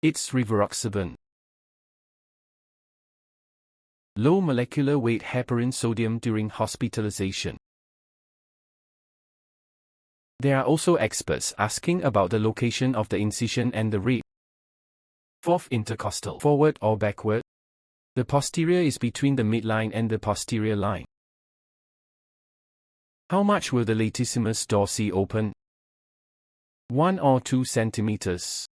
It's rivaroxaban. Low molecular weight heparin sodium during hospitalization. There are also experts asking about the location of the incision and the rib. Fourth intercostal, forward or backward? The posterior is between the midline and the posterior line. How much will the latissimus dorsi open? 1 or 2 centimeters.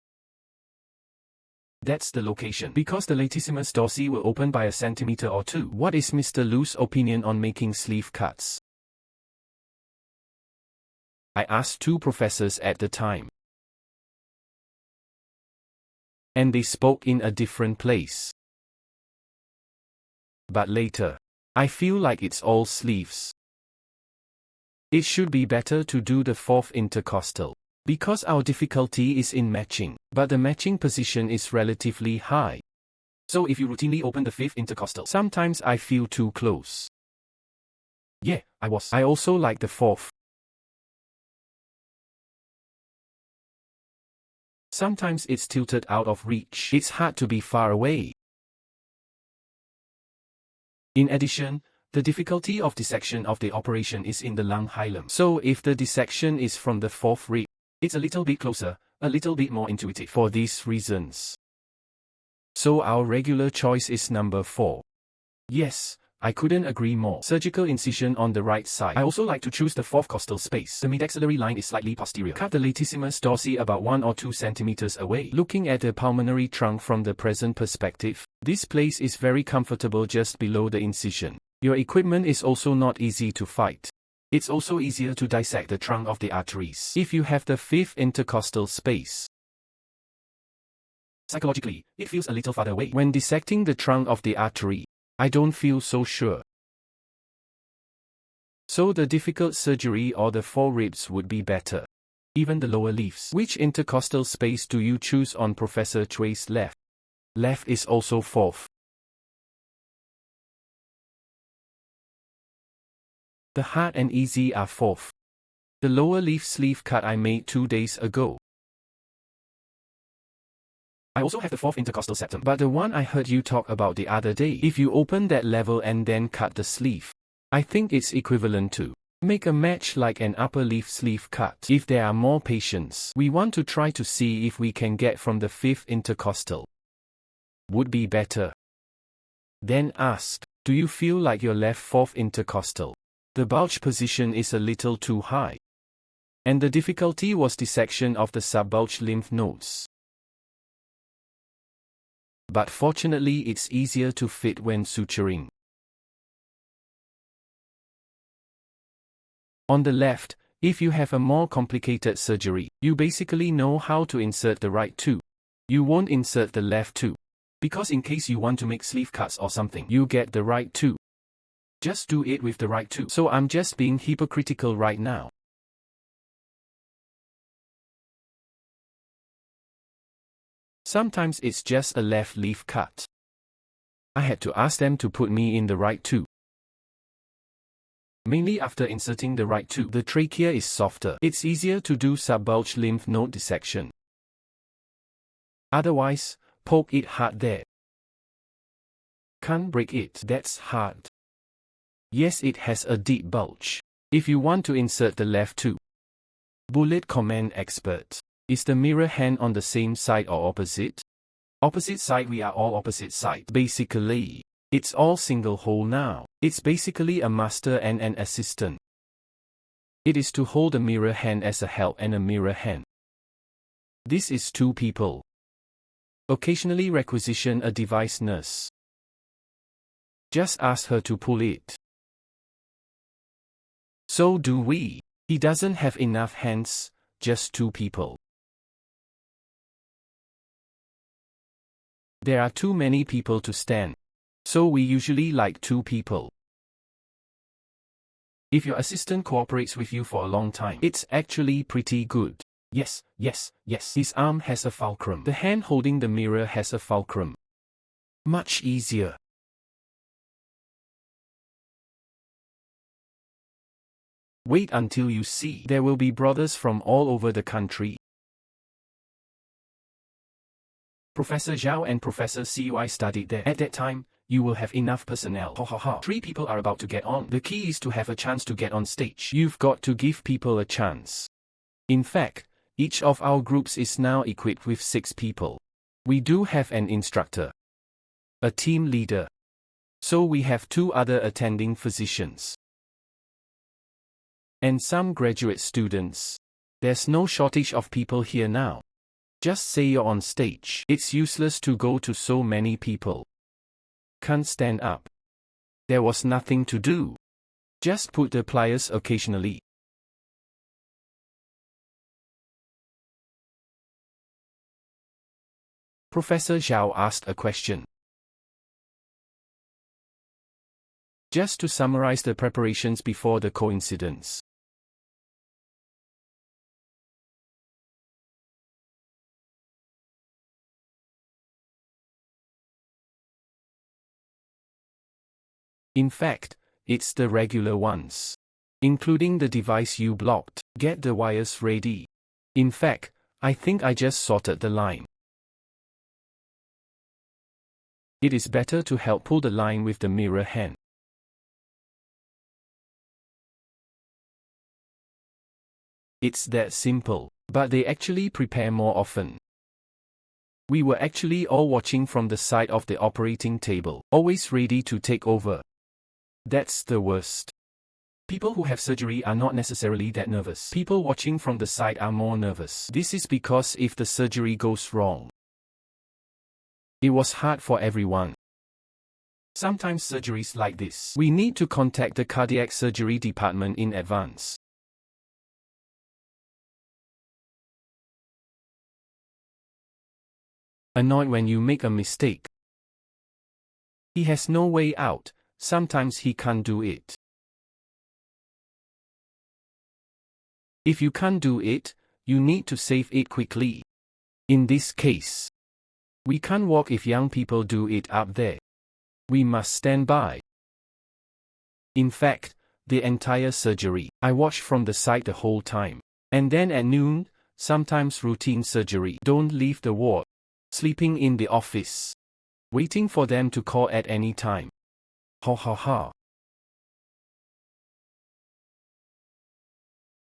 That's the location. Because the latissimus dorsi will open by a centimeter or 2. What is Mr. Lu's opinion on making sleeve cuts? I asked 2 professors at the time. And they spoke in a different place. But later, I feel like it's all sleeves. It should be better to do the fourth intercostal. Because our difficulty is in matching, but the matching position is relatively high. So if you routinely open the fifth intercostal, sometimes I feel too close. Yeah, I also like the fourth. Sometimes it's tilted out of reach. It's hard to be far away. In addition, the difficulty of dissection of the operation is in the lung hilum. So if the dissection is from the fourth rib, it's a little bit closer, a little bit more intuitive for these reasons. So our regular choice is number 4. Yes, I couldn't agree more. Surgical incision on the right side. I also like to choose the fourth costal space. The midmaxillary line is slightly posterior. Cut the latissimus dorsi about 1 or 2 centimeters away. Looking at the pulmonary trunk from the present perspective, this place is very comfortable just below the incision. Your equipment is also not easy to fight. It's also easier to dissect the trunk of the arteries if you have the fifth intercostal space. Psychologically, it feels a little farther away. When dissecting the trunk of the artery, I don't feel so sure. So the difficult surgery or the foreribs would be better. Even the lower leaves. Which intercostal space do you choose on Professor Chui's left? Left is also fourth. The hard and easy are fourth. The lower leaf sleeve cut I made 2 days ago. I also have the fourth intercostal septum, but the one I heard you talk about the other day, if you open that level and then cut the sleeve, I think it's equivalent to make a match like an upper leaf sleeve cut. If there are more patients, we want to try to see if we can get from the fifth intercostal. Would be better. Then asked, do you feel like your left fourth intercostal? The bulge position is a little too high. And the difficulty was dissection of the subbulge lymph nodes. But fortunately it's easier to fit when suturing. On the left, if you have a more complicated surgery, you basically know how to insert the right too. You won't insert the left too. Because in case you want to make sleeve cuts or something, you get the right too. Just do it with the right too. So I'm just being hypocritical right now. Sometimes it's just a left leaf cut. I had to ask them to put me in the right too. Mainly after inserting the right too, the trachea is softer. It's easier to do subbulge lymph node dissection. Otherwise, poke it hard there. Can't break it. That's hard. Yes, it has a deep bulge. If you want to insert the left too. Bullet comment expert. Is the mirror hand on the same side or opposite? Opposite side, we are all opposite side. Basically, it's all single hole now. It's basically a master and an assistant. It is to hold a mirror hand as a help and a mirror hand. This is 2 people. Occasionally requisition a device nurse. Just ask her to pull it. So do we. He doesn't have enough hands, just 2 people. There are too many people to stand. So we usually like 2 people. If your assistant cooperates with you for a long time, it's actually pretty good. Yes, yes, yes. His arm has a fulcrum. The hand holding the mirror has a fulcrum. Much easier. Wait until you see. There will be brothers from all over the country. Professor Zhao and Professor Cui studied there. At that time, you will have enough personnel. Ha ha ha. 3 people are about to get on. The key is to have a chance to get on stage. You've got to give people a chance. In fact, each of our groups is now equipped with 6 people. We do have an instructor, a team leader. So we have 2 other attending physicians, and some graduate students. There's no shortage of people here now. Just say you're on stage. It's useless to go to so many people. Can't stand up. There was nothing to do. Just put the pliers occasionally. Professor Zhao asked a question. Just to summarize the preparations before the coincidence. In fact, it's the regular ones, including the device you blocked. Get the wires ready. In fact, I think I just sorted the line. It is better to help pull the line with the mirror hand. It's that simple, but they actually prepare more often. We were actually all watching from the side of the operating table, always ready to take over. That's the worst. People who have surgery are not necessarily that nervous. People watching from the side are more nervous. This is because if the surgery goes wrong, it was hard for everyone. Sometimes surgeries like this, we need to contact the cardiac surgery department in advance. Annoyed when you make a mistake. He has no way out, sometimes he can't do it. If you can't do it, you need to save it quickly. In this case, we can't walk if young people do it up there. We must stand by. In fact, the entire surgery, I watched from the side the whole time. And then at noon, sometimes routine surgery. Don't leave the ward. Sleeping in the office. Waiting for them to call at any time. Ha ha ha.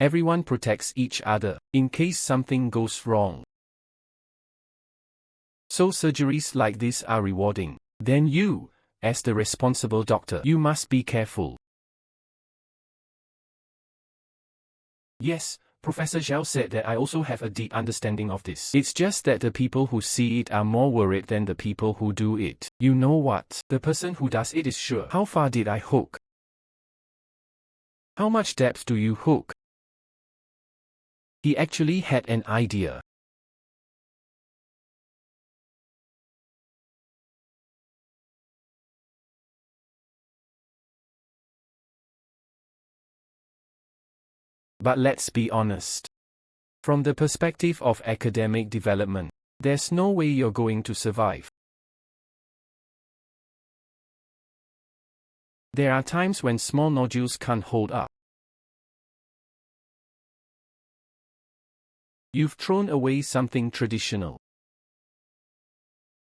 Everyone protects each other, in case something goes wrong. So surgeries like this are rewarding. Then you, as the responsible doctor, you must be careful. Yes, Professor Zhao said that I also have a deep understanding of this. It's just that the people who see it are more worried than the people who do it. You know what? The person who does it is sure. How far did I hook? How much depth do you hook? He actually had an idea. But let's be honest. From the perspective of academic development, there's no way you're going to survive. There are times when small nodules can't hold up. You've thrown away something traditional.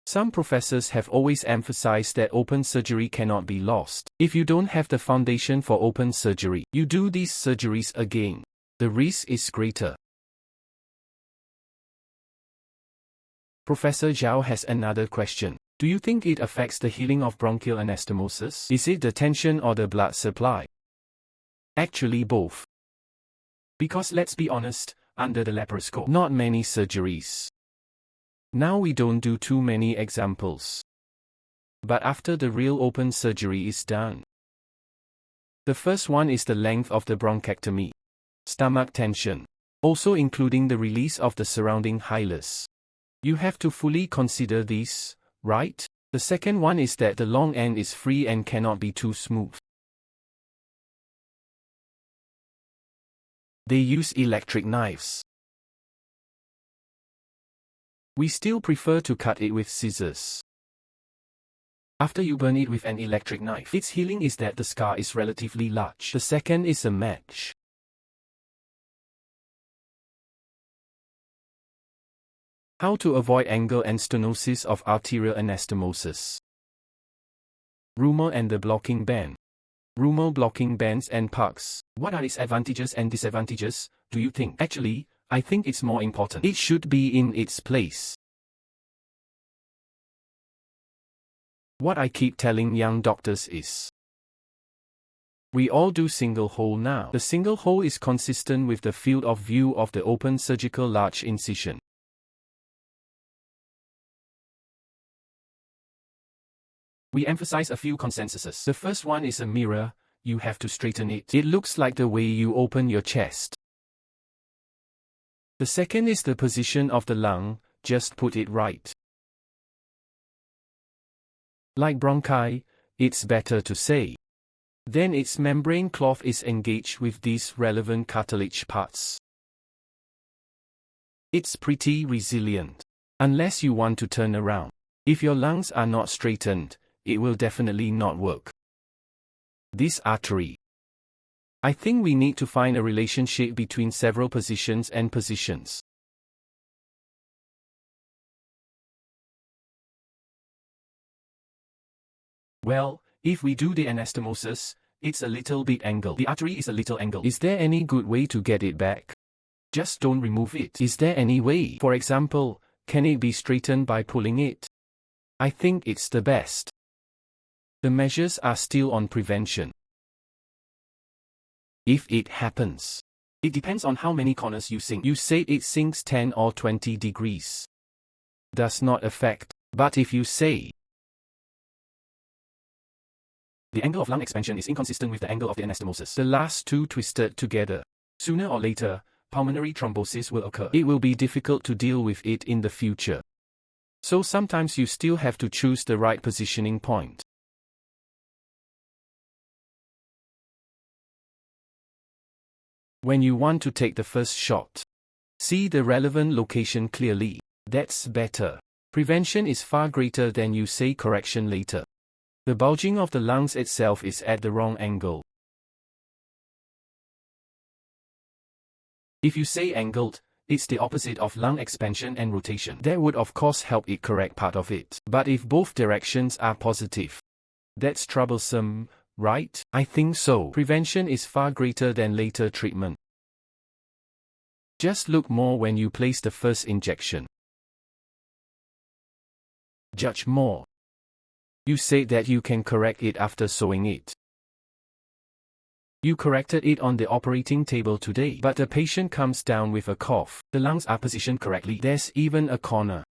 Some professors have always emphasized that open surgery cannot be lost. If you don't have the foundation for open surgery, you do these surgeries again, the risk is greater. Professor Zhao has another question. Do you think it affects the healing of bronchial anastomosis? Is it the tension or the blood supply? Actually both. Because let's be honest, under the laparoscope, not many surgeries. Now we don't do too many examples. But after the real open surgery is done. The first one is the length of the bronchectomy. Stomach tension. Also including the release of the surrounding hilus. You have to fully consider these, right? The second one is that the long end is free and cannot be too smooth. They use electric knives. We still prefer to cut it with scissors. After you burn it with an electric knife, its healing is that the scar is relatively large. The second is a match. How to avoid angle and stenosis of arterial anastomosis. Rumor and the blocking band. Rumor blocking bands and pucks. What are its advantages and disadvantages, do you think? Actually, I think it's more important. It should be in its place. What I keep telling young doctors is, we all do single hole now. The single hole is consistent with the field of view of the open surgical large incision. We emphasize a few consensuses. The first one is a mirror, you have to straighten it. It looks like the way you open your chest. The second is the position of the lung, just put it right. Like bronchi, it's better to say. Then its membrane cloth is engaged with these relevant cartilage parts. It's pretty resilient. Unless you want to turn around. If your lungs are not straightened, it will definitely not work. This artery. I think we need to find a relationship between several positions and positions. Well, if we do the anastomosis, it's a little bit angled. The artery is a little angled. Is there any good way to get it back? Just don't remove it. Is there any way? For example, can it be straightened by pulling it? I think it's the best. The measures are still on prevention. If it happens, it depends on how many corners you sink. You say it sinks 10 or 20 degrees. Does not affect. But if you say the angle of lung expansion is inconsistent with the angle of the anastomosis, the last two twisted together, sooner or later, pulmonary thrombosis will occur. It will be difficult to deal with it in the future. So sometimes you still have to choose the right positioning point. When you want to take the first shot, see the relevant location clearly. That's better. Prevention is far greater than you say correction later. The bulging of the lungs itself is at the wrong angle. If you say angled, it's the opposite of lung expansion and rotation. That would of course help it correct part of it. But if both directions are positive, that's troublesome, right? I think so. Prevention is far greater than later treatment. Just look more when you place the first injection. Judge more. You said that you can correct it after sewing it. You corrected it on the operating table today, but the patient comes down with a cough. The lungs are positioned correctly. There's even a corner.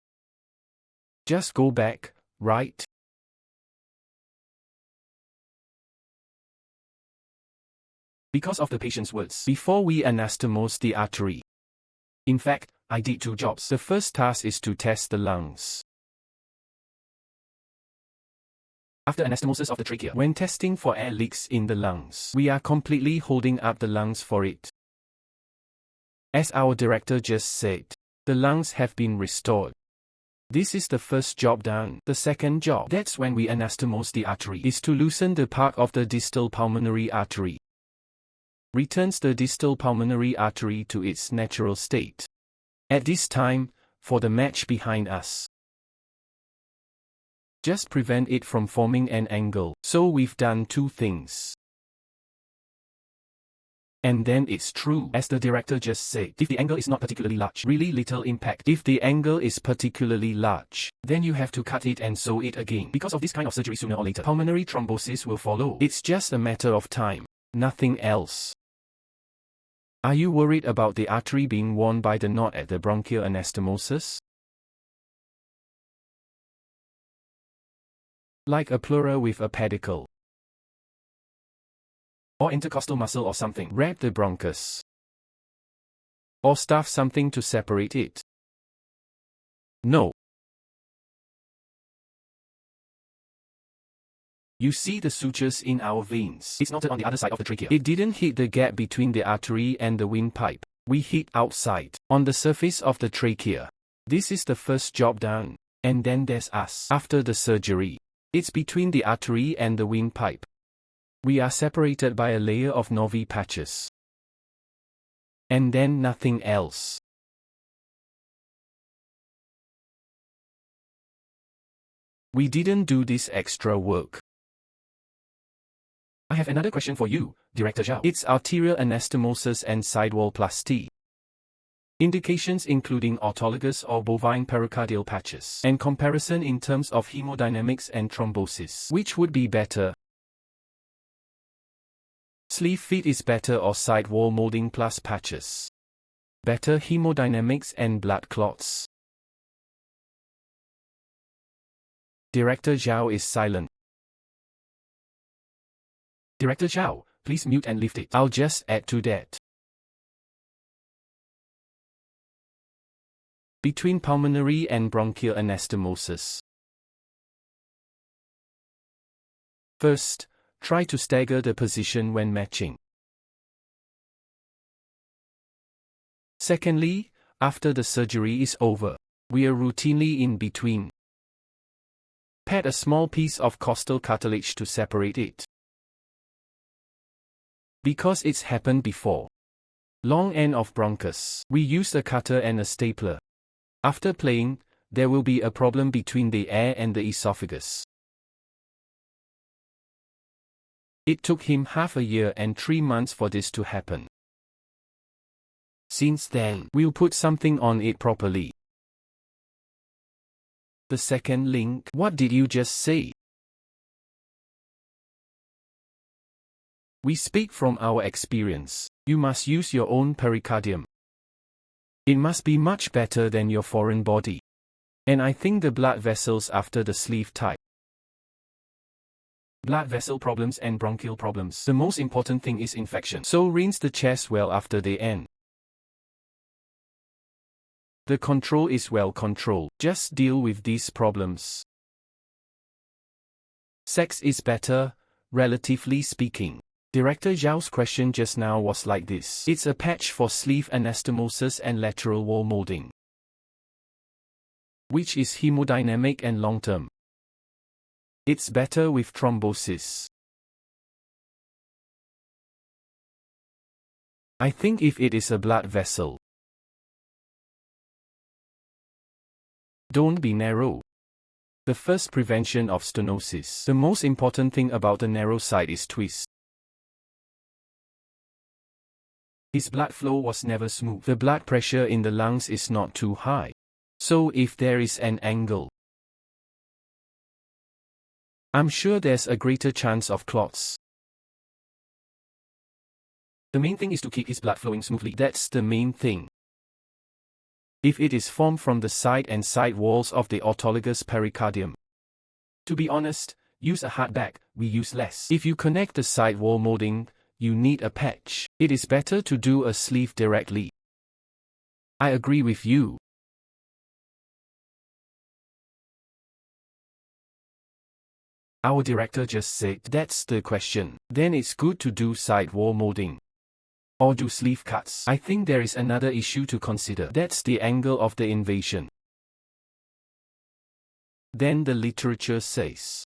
Just go back, right? Because of the patient's words, before we anastomose the artery. In fact, I did two jobs. The first task is to test the lungs. After anastomosis of the trachea, when testing for air leaks in the lungs, we are completely holding up the lungs for it. As our director just said, the lungs have been restored. This is the first job done. The second job, that's when we anastomose the artery, is to loosen the part of the distal pulmonary artery. Returns the distal pulmonary artery to its natural state. At this time, for the match behind us, just prevent it from forming an angle. So we've done two things. And then it's true, as the director just said, if the angle is not particularly large, really little impact. If the angle is particularly large, then you have to cut it and sew it again. Because of this kind of surgery, sooner or later, pulmonary thrombosis will follow. It's just a matter of time, nothing else. Are you worried about the artery being worn by the knot at the bronchial anastomosis? Like a pleura with a pedicle. Or intercostal muscle or something. Wrap the bronchus. Or stuff something to separate it. No. You see the sutures in our veins. It's knotted on the other side of the trachea. It didn't hit the gap between the artery and the windpipe. We hit outside, on the surface of the trachea. This is the first job done. And then there's us. After the surgery, it's between the artery and the windpipe. We are separated by a layer of Novi patches. And then nothing else. We didn't do this extra work. I have another question for you, Director Zhao. It's arterial anastomosis and sidewall plasty. Indications including autologous or bovine pericardial patches. And comparison in terms of hemodynamics and thrombosis. Which would be better? Sleeve fit is better or sidewall molding plus patches? Better hemodynamics and blood clots. Director Zhao is silent. Director Zhao, please mute and lift it. I'll just add to that. Between pulmonary and bronchial anastomosis. First, try to stagger the position when matching. Secondly, after the surgery is over, we are routinely in between. Pat a small piece of costal cartilage to separate it. Because it's happened before. Long end of bronchus. We used a cutter and a stapler. After playing, there will be a problem between the air and the esophagus. It took him half a year and 3 months for this to happen. Since then, we'll put something on it properly. The second link. What did you just say? We speak from our experience. You must use your own pericardium. It must be much better than your foreign body. And I think the blood vessels after the sleeve type. Blood vessel problems and bronchial problems. The most important thing is infection. So rinse the chest well after they end. The control is well controlled. Just deal with these problems. Sex is better, relatively speaking. Director Zhao's question just now was like this. It's a patch for sleeve anastomosis and lateral wall molding. Which is hemodynamic and long-term. It's better with thrombosis. I think if it is a blood vessel, don't be narrow. The first prevention of stenosis. The most important thing about the narrow side is twist. His blood flow was never smooth. The blood pressure in the lungs is not too high. So if there is an angle, I'm sure there's a greater chance of clots. The main thing is to keep his blood flowing smoothly. That's the main thing. If it is formed from the side and side walls of the autologous pericardium. To be honest, use a hard bag, we use less. If you connect the side wall molding, you need a patch. It is better to do a sleeve directly. I agree with you. Our director just said that's the question. Then it's good to do side wall molding. Or do sleeve cuts. I think there is another issue to consider. That's the angle of the invasion. Then the literature says,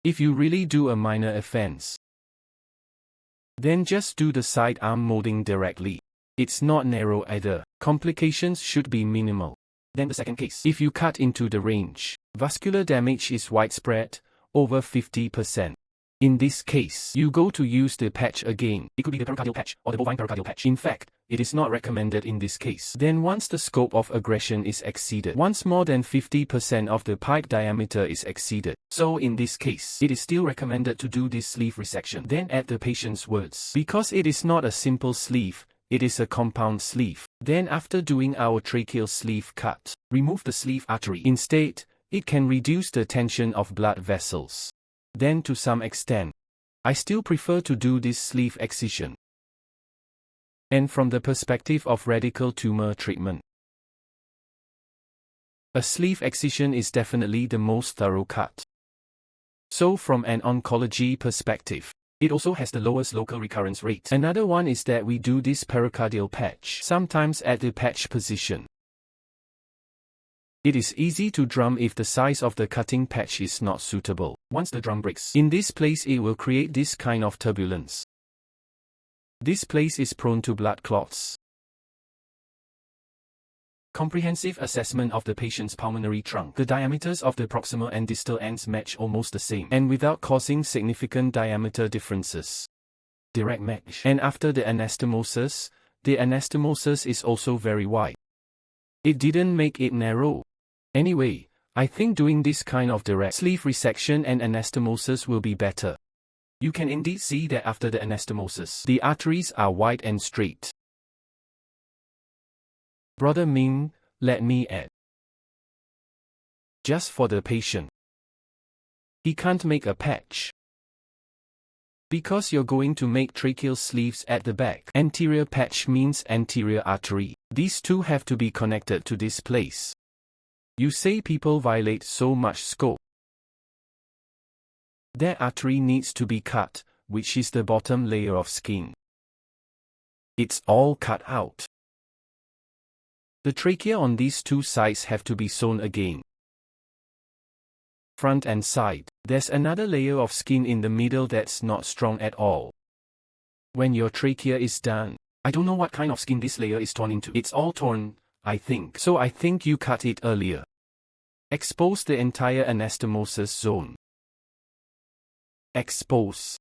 if you really do a minor offense, then just do the side arm molding directly. It's not narrow either. Complications should be minimal. Then the second case. If you cut into the range, vascular damage is widespread, over 50%. In this case, you go to use the patch again. It could be the pericardial patch or the bovine pericardial patch. In fact, it is not recommended in this case. Then once the scope of aggression is exceeded, once more than 50% of the pipe diameter is exceeded. So in this case, it is still recommended to do this sleeve resection. Then add the patient's words. Because it is not a simple sleeve, it is a compound sleeve. Then after doing our tracheal sleeve cut, remove the sleeve artery. Instead, it can reduce the tension of blood vessels. Then to some extent, I still prefer to do this sleeve excision. And from the perspective of radical tumor treatment, a sleeve excision is definitely the most thorough cut. So from an oncology perspective, it also has the lowest local recurrence rate. Another one is that we do this pericardial patch, sometimes at the patch position. It is easy to drum if the size of the cutting patch is not suitable. Once the drum breaks, in this place it will create this kind of turbulence. This place is prone to blood clots. Comprehensive assessment of the patient's pulmonary trunk. The diameters of the proximal and distal ends match almost the same, and without causing significant diameter differences. Direct match. And after the anastomosis is also very wide. It didn't make it narrow. Anyway, I think doing this kind of direct sleeve resection and anastomosis will be better. You can indeed see that after the anastomosis, the arteries are wide and straight. Brother Ming, let me add. Just for the patient. He can't make a patch. Because you're going to make tracheal sleeves at the back. Anterior patch means anterior artery. These two have to be connected to this place. You say people violate so much scope. That artery needs to be cut, which is the bottom layer of skin. It's all cut out. The trachea on these two sides have to be sewn again. Front and side. There's another layer of skin in the middle that's not strong at all. When your trachea is done, I don't know what kind of skin this layer is torn into. It's all torn, I think. So I think you cut it earlier. Expose the entire anastomosis zone. Expose.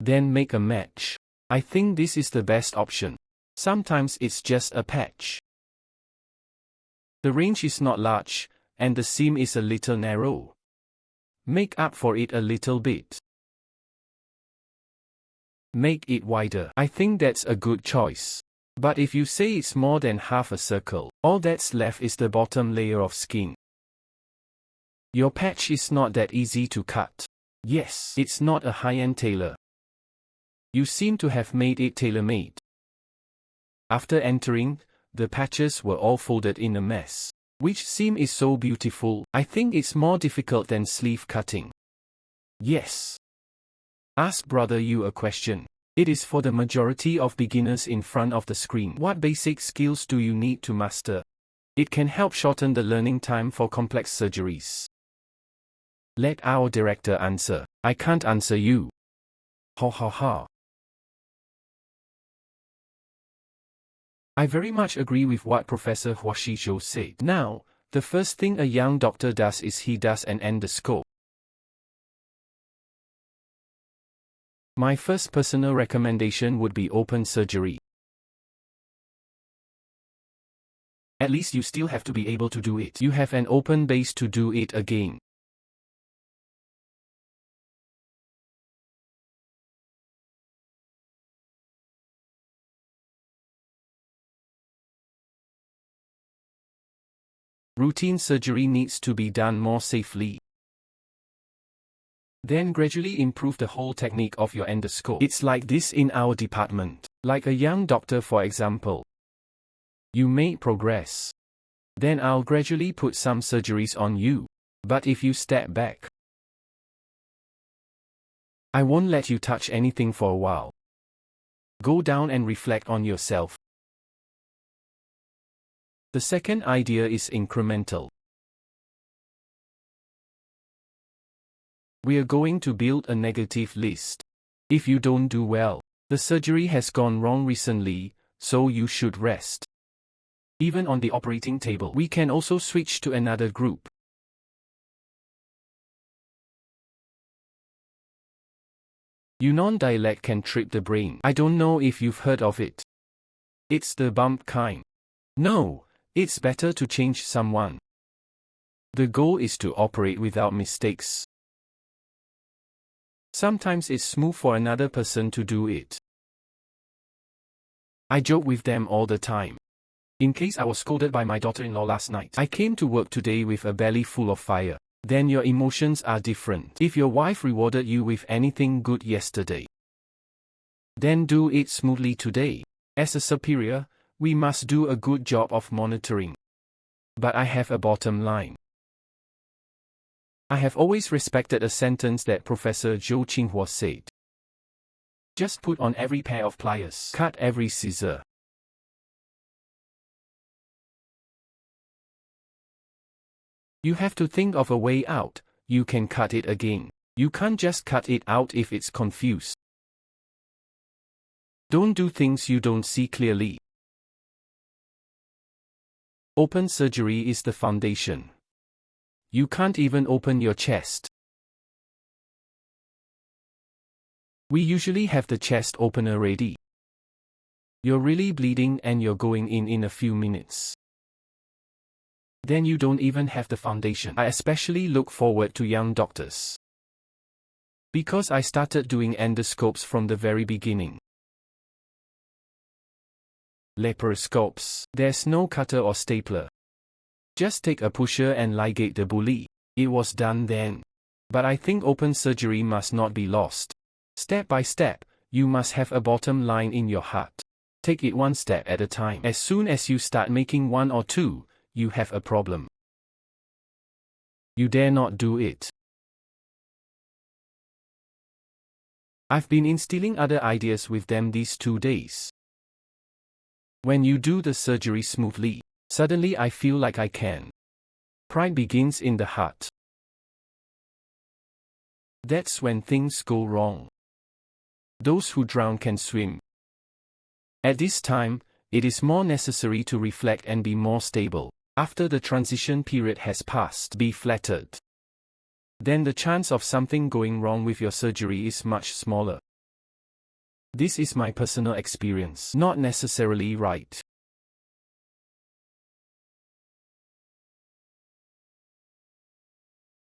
Then make a match. I think this is the best option. Sometimes it's just a patch. The range is not large, and the seam is a little narrow. Make up for it a little bit. Make it wider. I think that's a good choice. But if you say it's more than half a circle, all that's left is the bottom layer of skin. Your patch is not that easy to cut. Yes, it's not a high-end tailor. You seem to have made it tailor-made. After entering, the patches were all folded in a mess. Which seam is so beautiful? I think it's more difficult than sleeve cutting. Yes. Ask brother you a question. It is for the majority of beginners in front of the screen. What basic skills do you need to master? It can help shorten the learning time for complex surgeries. Let our director answer. I can't answer you. Ha ha ha. I very much agree with what Professor Huashi Zhou said. Now, the first thing a young doctor does is he does an endoscope. My first personal recommendation would be open surgery. At least you still have to be able to do it. You have an open base to do it again. Routine surgery needs to be done more safely. Then gradually improve the whole technique of your endoscope. It's like this in our department. Like a young doctor, for example. You make progress. Then I'll gradually put some surgeries on you. But if you step back, I won't let you touch anything for a while. Go down and reflect on yourself. The second idea is incremental. We are going to build a negative list. If you don't do well, the surgery has gone wrong recently, so you should rest. Even on the operating table, we can also switch to another group. Union dialect can trip the brain. I don't know if you've heard of it. It's the bump kind. No. It's better to change someone. The goal is to operate without mistakes. Sometimes it's smooth for another person to do it. I joke with them all the time. In case I was scolded by my daughter-in-law last night. I came to work today with a belly full of fire. Then your emotions are different. If your wife rewarded you with anything good yesterday, then do it smoothly today. As a superior, we must do a good job of monitoring. But I have a bottom line. I have always respected a sentence that Professor Zhou Qinghua said. Just put on every pair of pliers. Cut every scissor. You have to think of a way out. You can cut it again. You can't just cut it out if it's confused. Don't do things you don't see clearly. Open surgery is the foundation. You can't even open your chest. We usually have the chest opener ready. You're really bleeding and you're going in a few minutes. Then you don't even have the foundation. I especially look forward to young doctors, because I started doing endoscopes from the very beginning. Laparoscopes. There's no cutter or stapler. Just take a pusher and ligate the bully. It was done then. But I think open surgery must not be lost. Step by step, you must have a bottom line in your heart. Take it one step at a time. As soon as you start making one or two, you have a problem. You dare not do it. I've been instilling other ideas with them these 2 days. When you do the surgery smoothly, suddenly I feel like I can. Pride begins in the heart. That's when things go wrong. Those who drown can swim. At this time, it is more necessary to reflect and be more stable. After the transition period has passed, be flattered. Then the chance of something going wrong with your surgery is much smaller. This is my personal experience, not necessarily right.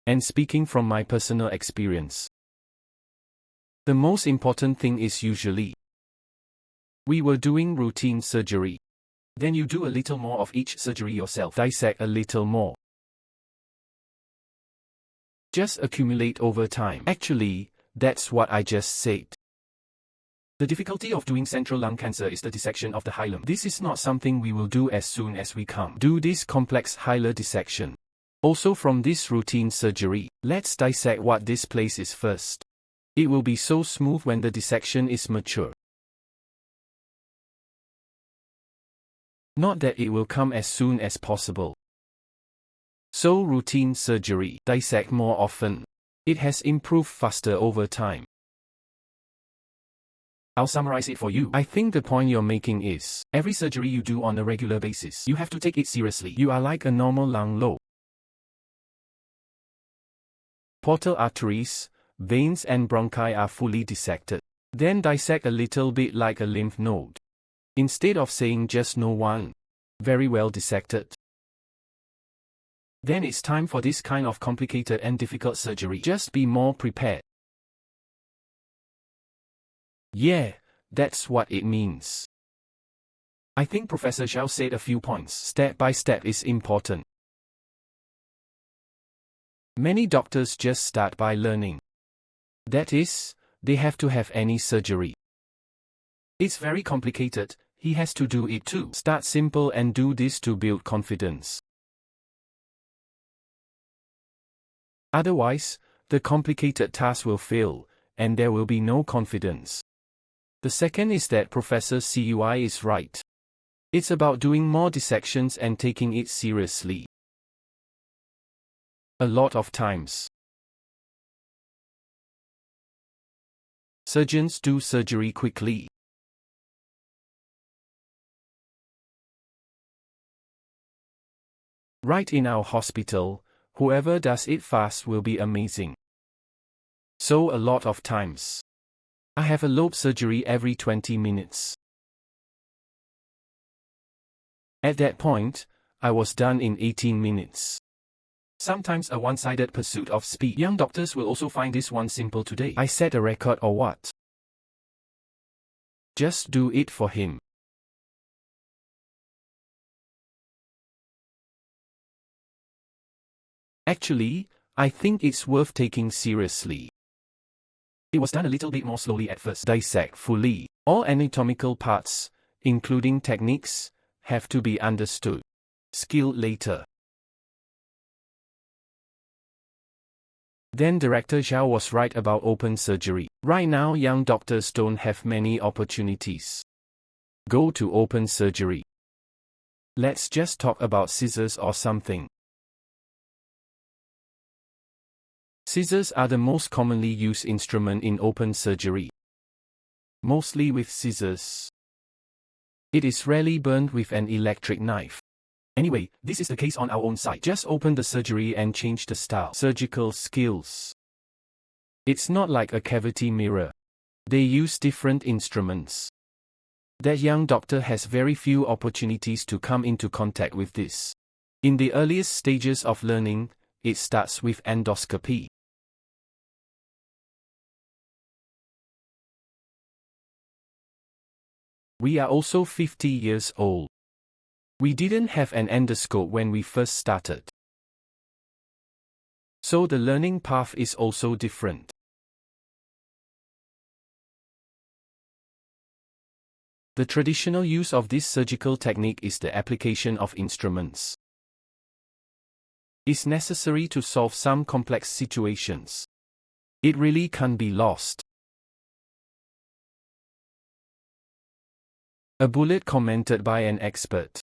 And speaking from my personal experience, the most important thing is usually, we were doing routine surgery. Then you do a little more of each surgery yourself. Dissect a little more. Just accumulate over time. Actually, that's what I just said. The difficulty of doing central lung cancer is the dissection of the hilum. This is not something we will do as soon as we come. Do this complex hilar dissection. Also from this routine surgery, let's dissect what this place is first. It will be so smooth when the dissection is mature. Not that it will come as soon as possible. So routine surgery, dissect more often. It has improved faster over time. I'll summarize it for you. I think the point you're making is, every surgery you do on a regular basis, you have to take it seriously. You are like a normal lung lobe. Portal arteries, veins and bronchi are fully dissected. Then dissect a little bit like a lymph node. Instead of saying just no one. Very well dissected. Then it's time for this kind of complicated and difficult surgery. Just be more prepared. Yeah, that's what it means. I think Professor Zhao said a few points. Step by step is important. Many doctors just start by learning. That is, they have to have any surgery. It's very complicated, he has to do it too. Start simple and do this to build confidence. Otherwise, the complicated task will fail, and there will be no confidence. The second is that Professor Cui is right. It's about doing more dissections and taking it seriously. A lot of times, surgeons do surgery quickly. Right in our hospital, whoever does it fast will be amazing. So a lot of times, I have a lobe surgery every 20 minutes. At that point, I was done in 18 minutes. Sometimes a one-sided pursuit of speed. Young doctors will also find this one simple today. I set a record or what? Just do it for him. Actually, I think it's worth taking seriously. It was done a little bit more slowly at first. Dissect fully. All anatomical parts, including techniques, have to be understood. Skill later. Then Director Zhao was right about open surgery. Right now young doctors don't have many opportunities. Go to open surgery. Let's just talk about scissors or something. Scissors are the most commonly used instrument in open surgery. Mostly with scissors. It is rarely burned with an electric knife. Anyway, this is the case on our own site. Just open the surgery and change the style. Surgical skills. It's not like a cavity mirror. They use different instruments. That young doctor has very few opportunities to come into contact with this. In the earliest stages of learning, it starts with endoscopy. We are also 50 years old. We didn't have an endoscope when we first started. So the learning path is also different. The traditional use of this surgical technique is the application of instruments. It's necessary to solve some complex situations. It really can't be lost. A bullet commented by an expert.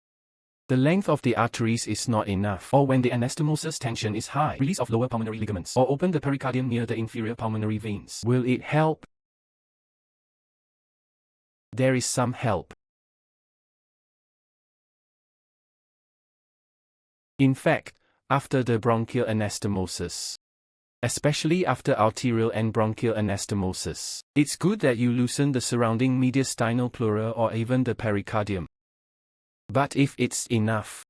The length of the arteries is not enough, or when the anastomosis tension is high, release of lower pulmonary ligaments, or open the pericardium near the inferior pulmonary veins. Will it help? There is some help. In fact, after the bronchial anastomosis, especially after arterial and bronchial anastomosis, it's good that you loosen the surrounding mediastinal pleura or even the pericardium. But if it's enough,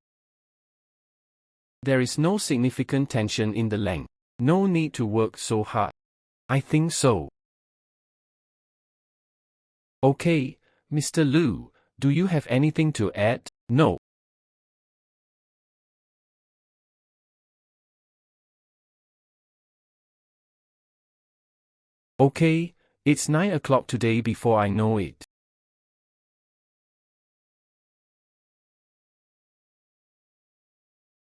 there is no significant tension in the length. No need to work so hard. I think so. Okay, Mr. Liu, do you have anything to add? No. Okay, it's 9 o'clock today before I know it.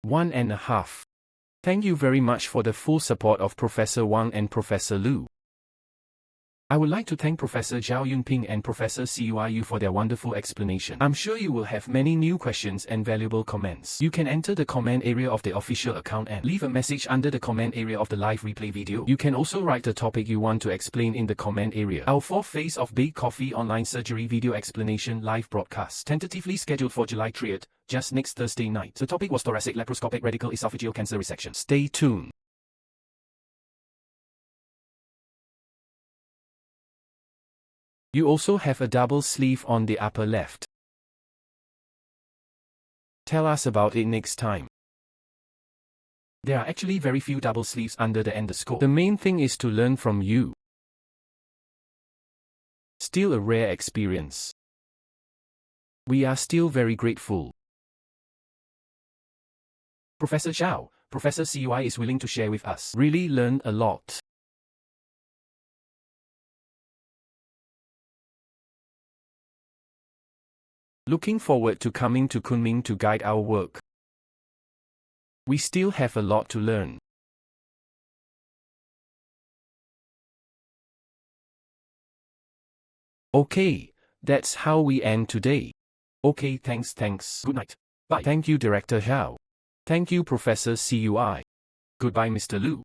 One and a half. Thank you very much for the full support of Professor Wang and Professor Liu. I would like to thank Professor Zhao Yunping and Professor Ciyu for their wonderful explanation. I'm sure you will have many new questions and valuable comments. You can enter the comment area of the official account and leave a message under the comment area of the live replay video. You can also write the topic you want to explain in the comment area. Our fourth phase of Big Coffee Online Surgery Video Explanation live broadcast, tentatively scheduled for July 3rd, just next Thursday night. The topic was thoracic laparoscopic radical esophageal cancer resection. Stay tuned. You also have a double sleeve on the upper left. Tell us about it next time. There are actually very few double sleeves under the endoscope. The main thing is to learn from you. Still a rare experience. We are still very grateful. Professor Zhao, Professor Ciyu is willing to share with us. Really learned a lot. Looking forward to coming to Kunming to guide our work. We still have a lot to learn. Okay, that's how we end today. Okay, thanks. Good night. Bye. Thank you, Director Zhao. Thank you, Professor Ciyu. Goodbye, Mr. Liu.